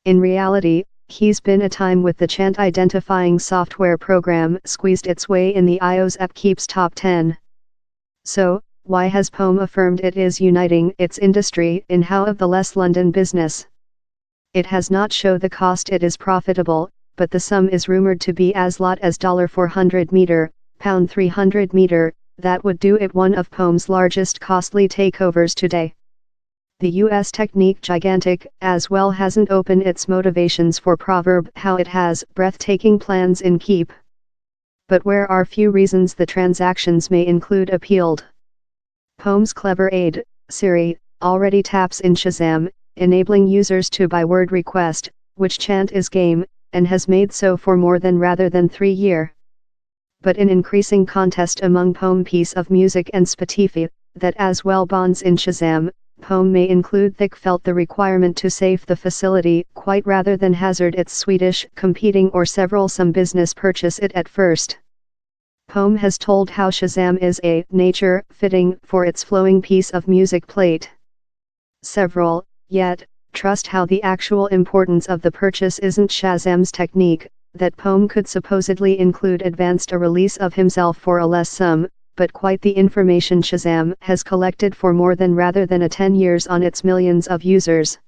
In reality, he's been a time with the chant identifying software program squeezed its way in the iOS app keeps top 10. So, why has Pome affirmed it is uniting its industry in how of the less London business? It has not shown the cost it is profitable, but the sum is rumored to be as lot as $400 meter, £300 meter, that would do it one of Pome's largest costly takeovers today. The US technique gigantic as well hasn't opened its motivations for proverb how it has breathtaking plans in keep. But where are few reasons the transactions may include appealed. Pome's clever aid, Siri, already taps in Shazam, enabling users to by word request, which chant is game, and has made so for more than rather than 3 years. But in increasing contest among Pome piece of music and Spotify, that as well bonds in Shazam, Pome may include thick felt the requirement to save the facility quite rather than hazard its Swedish competing or several some business purchase it at first. Pome has told how Shazam is a nature fitting for its flowing piece of music plate. Several, yet, trust how the actual importance of the purchase isn't Shazam's technique, that Pome could supposedly include advanced a release of himself for a less sum, but quite the information Shazam has collected for more than rather than 10 years on its millions of users.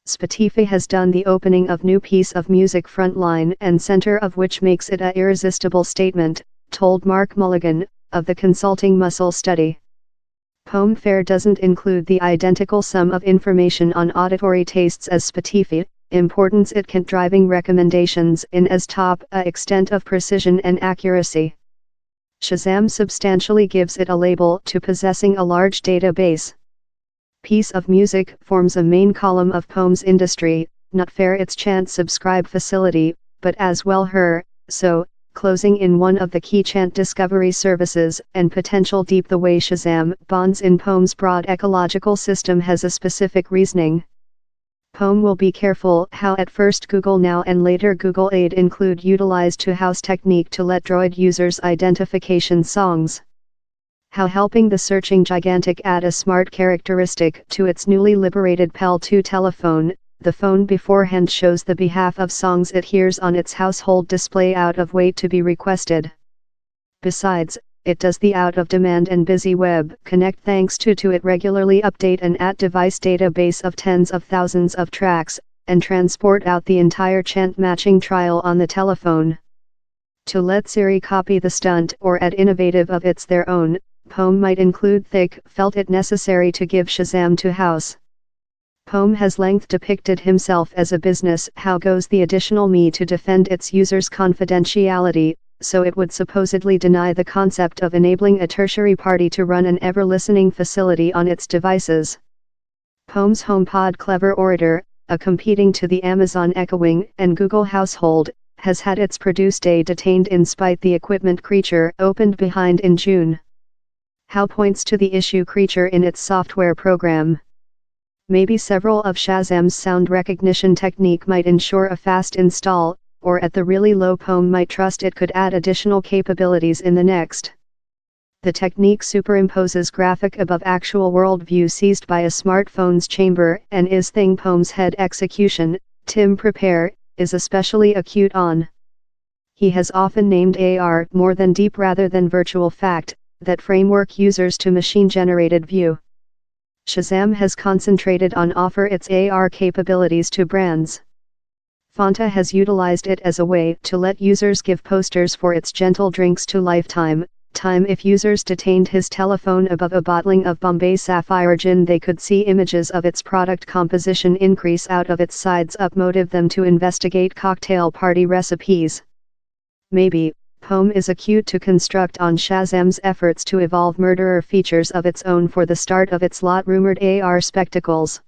Spotify has done the opening of new piece of music frontline and center of which makes it a irresistible statement, told Mark Mulligan, of the Consulting Muscle study. Pome Fair doesn't include the identical sum of information on auditory tastes as Spotify, importance it can driving recommendations in as top a extent of precision and accuracy. Shazam substantially gives it a label to possessing a large database. Piece of music forms a main column of Pome's industry, not fair its chant subscribe facility, but as well her, so, closing in one of the key chant discovery services and potential deep the way Shazam bonds in Pome's broad ecological system has a specific reasoning. Pome will be careful how at first Google Now and later Google Aid include utilized to house technique to let Droid users identification songs. How helping the searching gigantic add a smart characteristic to its newly liberated Pel 2 telephone, the phone beforehand shows the behalf of songs it hears on its household display out of wait to be requested. Besides, it does the out of demand and busy web connect thanks to it regularly update an at-device database of tens of thousands of tracks, and transport out the entire chant matching trial on the telephone. To let Siri copy the stunt or add innovative of its their own, Pome might include thick felt it necessary to give Shazam to house. Pome has length depicted himself as a business how goes the additional me to defend its users' confidentiality, so it would supposedly deny the concept of enabling a tertiary party to run an ever-listening facility on its devices. Pome's HomePod Clever Orator, a competing to the Amazon Echoing and Google Household, has had its produce day detained in spite the equipment creature opened behind in June. How points to the issue creature in its software program. Maybe several of Shazam's sound recognition technique might ensure a fast install, or at the really low Pome might trust it could add additional capabilities in the next. The technique superimposes graphic above actual world view seized by a smartphone's chamber and is thing Pome's head execution, Tim Prepare, is especially acute on. He has often named AR more than deep rather than virtual fact, that framework users to machine-generated view. Shazam has concentrated on offer its AR capabilities to brands. Fanta has utilized it as a way to let users give posters for its gentle drinks to lifetime. If users detained his telephone above a bottling of Bombay Sapphire Gin, they could see images of its product composition increase out of its sides up, motive them to investigate cocktail party recipes. Maybe, Pome is acute to construct on Shazam's efforts to evolve murderer features of its own for the start of its lot rumored AR spectacles.